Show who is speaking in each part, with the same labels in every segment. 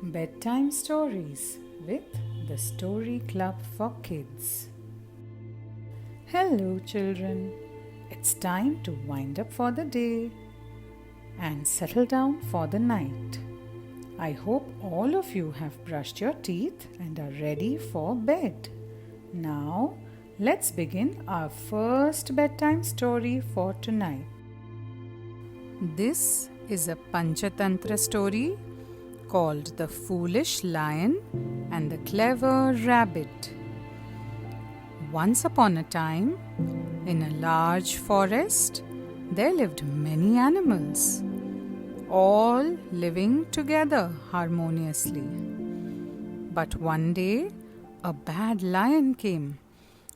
Speaker 1: Bedtime Stories with the Story Club for Kids. Hello, children. It's time to wind up for the day and settle down for the night. I hope all of you have brushed your teeth and are ready for bed. Now, let's begin our first bedtime story for tonight. This is a Panchatantra story called The Foolish Lion and the Clever Rabbit. Once upon a time, in a large forest, there lived many animals, all living together harmoniously. But one day, a bad lion came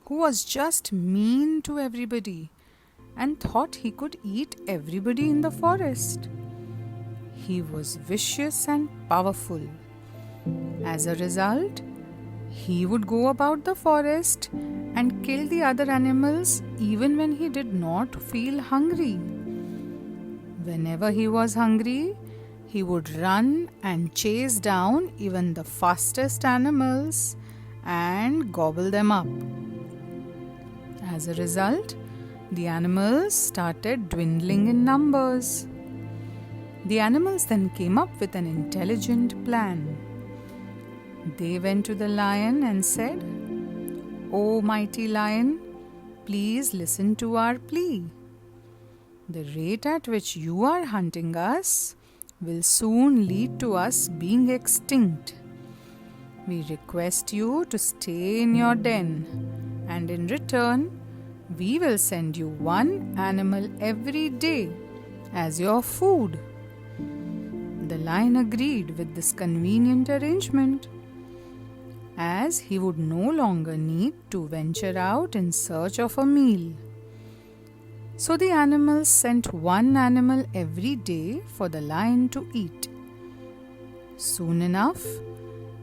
Speaker 1: who was just mean to everybody and thought he could eat everybody in the forest. He was vicious and powerful. As a result, he would go about the forest and kill the other animals even when he did not feel hungry. Whenever he was hungry, he would run and chase down even the fastest animals and gobble them up. As a result, the animals started dwindling in numbers. The animals then came up with an intelligent plan. They went to the lion and said, "O mighty lion, please listen to our plea. The rate at which you are hunting us will soon lead to us being extinct. We request you to stay in your den, and in return, we will send you one animal every day as your food." The lion agreed with this convenient arrangement, as he would no longer need to venture out in search of a meal. So the animals sent one animal every day for the lion to eat. Soon enough,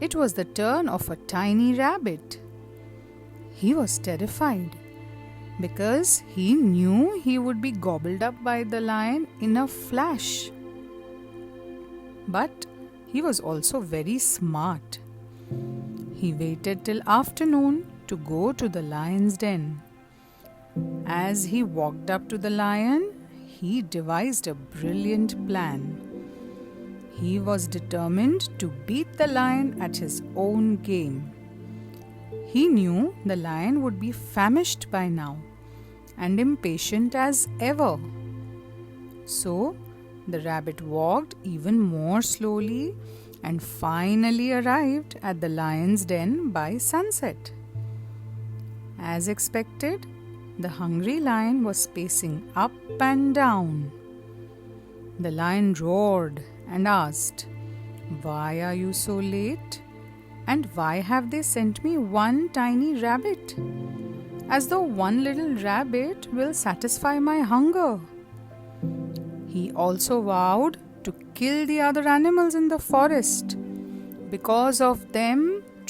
Speaker 1: it was the turn of a tiny rabbit. He was terrified because he knew he would be gobbled up by the lion in a flash. But he was also very smart. He waited till afternoon to go to the lion's den. As he walked up to the lion, he devised a brilliant plan. He was determined to beat the lion at his own game. He knew the lion would be famished by now and impatient as ever. So, the rabbit walked even more slowly and finally arrived at the lion's den by sunset. As expected, the hungry lion was pacing up and down. The lion roared and asked, "Why are you so late? And why have they sent me one tiny rabbit? As though one little rabbit will satisfy my hunger." He also vowed to kill the other animals in the forest because of them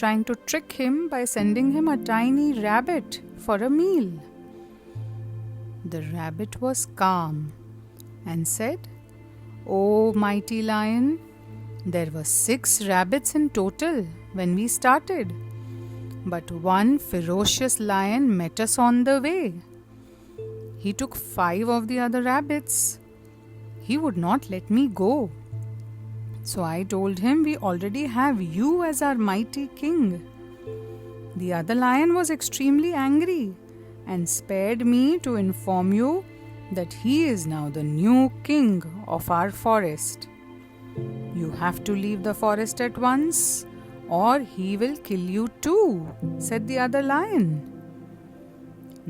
Speaker 1: trying to trick him by sending him a tiny rabbit for a meal. The rabbit was calm and said, "O mighty lion, there were 6 rabbits in total when we started, but one ferocious lion met us on the way. He took 5 of the other rabbits. He would not let me go. So I told him we already have you as our mighty king." The other lion was extremely angry and spared me to inform you that he is now the new king of our forest. "You have to leave the forest at once, or he will kill you too," said the other lion.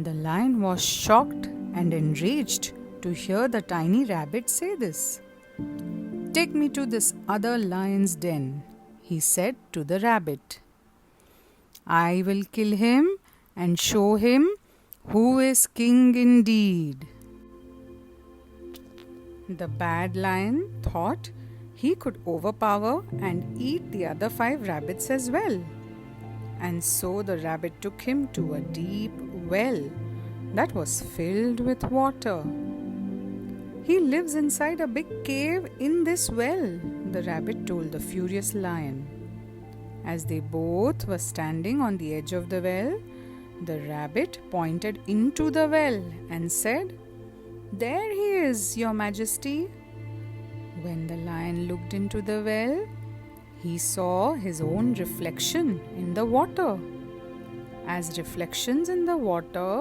Speaker 1: The lion was shocked and enraged to hear the tiny rabbit say this. "Take me to this other lion's den," he said to the rabbit. "I will kill him and show him who is king indeed." The bad lion thought he could overpower and eat the other 5 rabbits as well. And so the rabbit took him to a deep well that was filled with water. "He lives inside a big cave in this well," the rabbit told the furious lion. As they both were standing on the edge of the well, the rabbit pointed into the well and said, "There he is, Your Majesty." When the lion looked into the well, he saw his own reflection in the water. As reflections in the water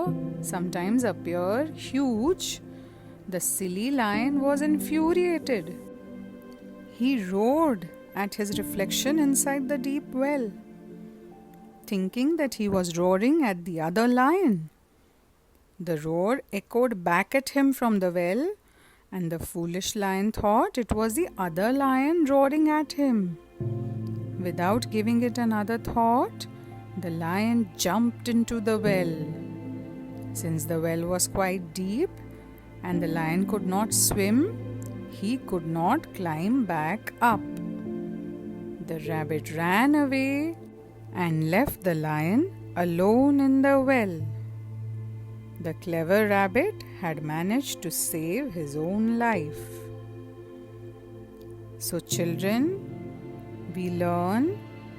Speaker 1: sometimes appear huge, the silly lion was infuriated. He roared at his reflection inside the deep well, thinking that he was roaring at the other lion. The roar echoed back at him from the well, and the foolish lion thought it was the other lion roaring at him. Without giving it another thought, the lion jumped into the well. Since the well was quite deep and the lion could not swim, he could not climb back up. The rabbit ran away and left the lion alone in the well. The clever rabbit had managed to save his own life. So children, we learn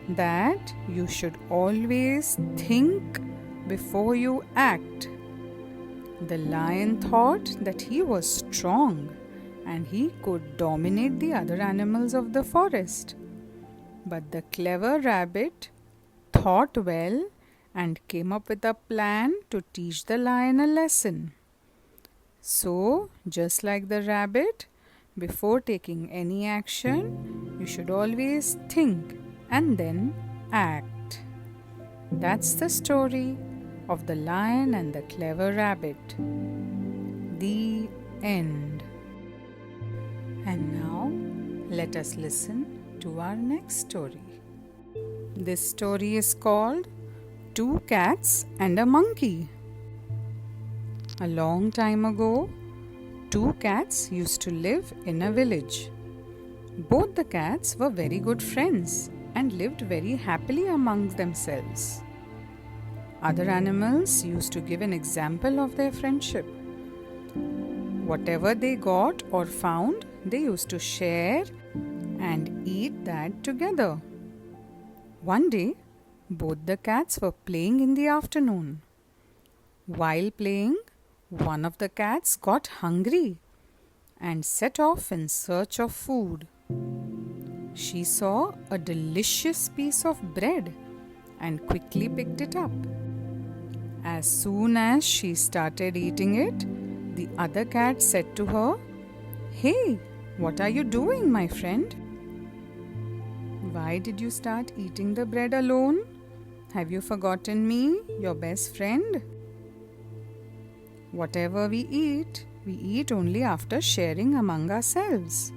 Speaker 1: that you should always think before you act. The lion thought that he was strong and he could dominate the other animals of the forest. But the clever rabbit thought well and came up with a plan to teach the lion a lesson. So, just like the rabbit, before taking any action, you should always think and then act. That's the story of the lion and the clever rabbit. The end. And now, let us listen to our next story. This story is called Two Cats and a Monkey. A long time ago, two cats used to live in a village. Both the cats were very good friends and lived very happily among themselves. Other animals used to give an example of their friendship. Whatever they got or found, they used to share and eat that together. One day, both the cats were playing in the afternoon. While playing, one of the cats got hungry and set off in search of food. She saw a delicious piece of bread and quickly picked it up. As soon as she started eating it, the other cat said to her, "Hey, what are you doing, my friend? Why did you start eating the bread alone? Have you forgotten me, your best friend? Whatever we eat only after sharing among ourselves."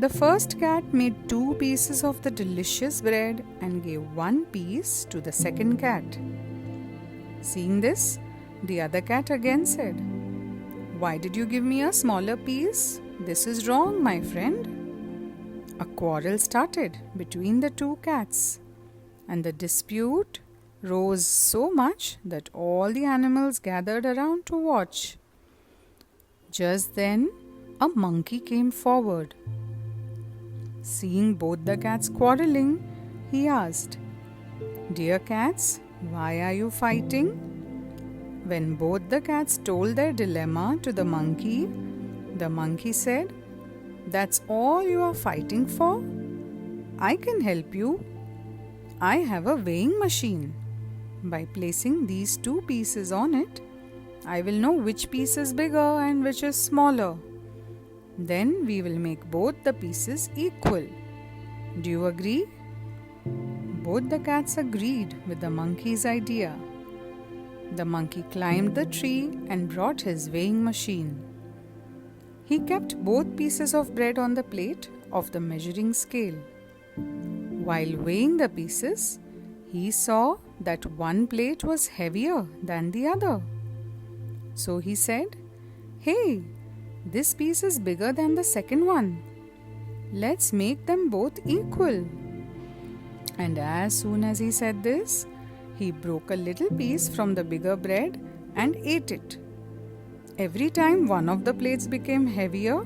Speaker 1: The first cat made 2 pieces of the delicious bread and gave 1 piece to the second cat. Seeing this, the other cat again said, "Why did you give me a smaller piece? This is wrong, my friend." A quarrel started between the 2 cats, and the dispute rose so much that all the animals gathered around to watch. Just then, a monkey came forward. Seeing both the cats quarreling, he asked, "Dear cats, why are you fighting?" When both the cats told their dilemma to the monkey said, "That's all you are fighting for? I can help you. I have a weighing machine. By placing these 2 pieces on it, I will know which piece is bigger and which is smaller. Then we will make both the pieces equal. Do you agree?" Both the cats agreed with the monkey's idea. The monkey climbed the tree and brought his weighing machine. He kept both pieces of bread on the plate of the measuring scale. While weighing the pieces, he saw that one plate was heavier than the other. So he said, "Hey, this piece is bigger than the second one. Let's make them both equal." And as soon as he said this, he broke a little piece from the bigger bread and ate it. Every time one of the plates became heavier,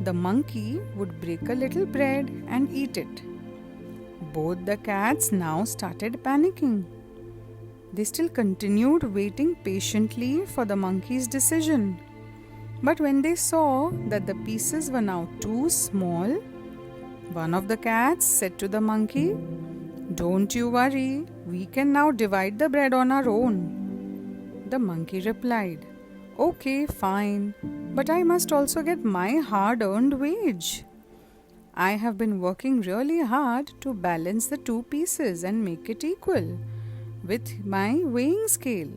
Speaker 1: the monkey would break a little bread and eat it. Both the cats now started panicking. They still continued waiting patiently for the monkey's decision. But when they saw that the pieces were now too small, one of the cats said to the monkey, "Don't you worry, we can now divide the bread on our own." The monkey replied, "Okay, fine, but I must also get my hard-earned wage. I have been working really hard to balance the two pieces and make it equal with my weighing scale."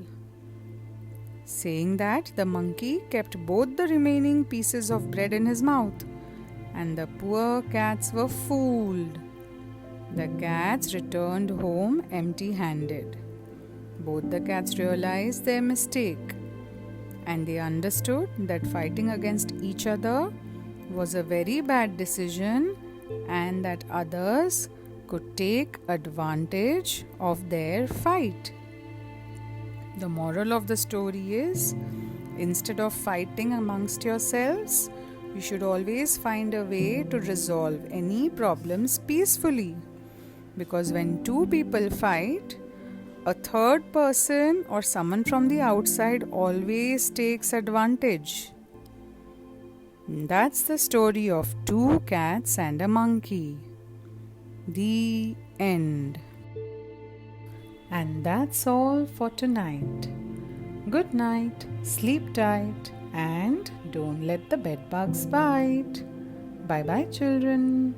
Speaker 1: Saying that, the monkey kept both the remaining pieces of bread in his mouth, and the poor cats were fooled. The cats returned home empty-handed. Both the cats realized their mistake, and they understood that fighting against each other was a very bad decision and that others could take advantage of their fight. The moral of the story is, instead of fighting amongst yourselves, you should always find a way to resolve any problems peacefully. Because when two people fight, a third person or someone from the outside always takes advantage. That's the story of two cats and a monkey. The end. And that's all for tonight. Good night, sleep tight, and don't let the bedbugs bite. Bye bye, children.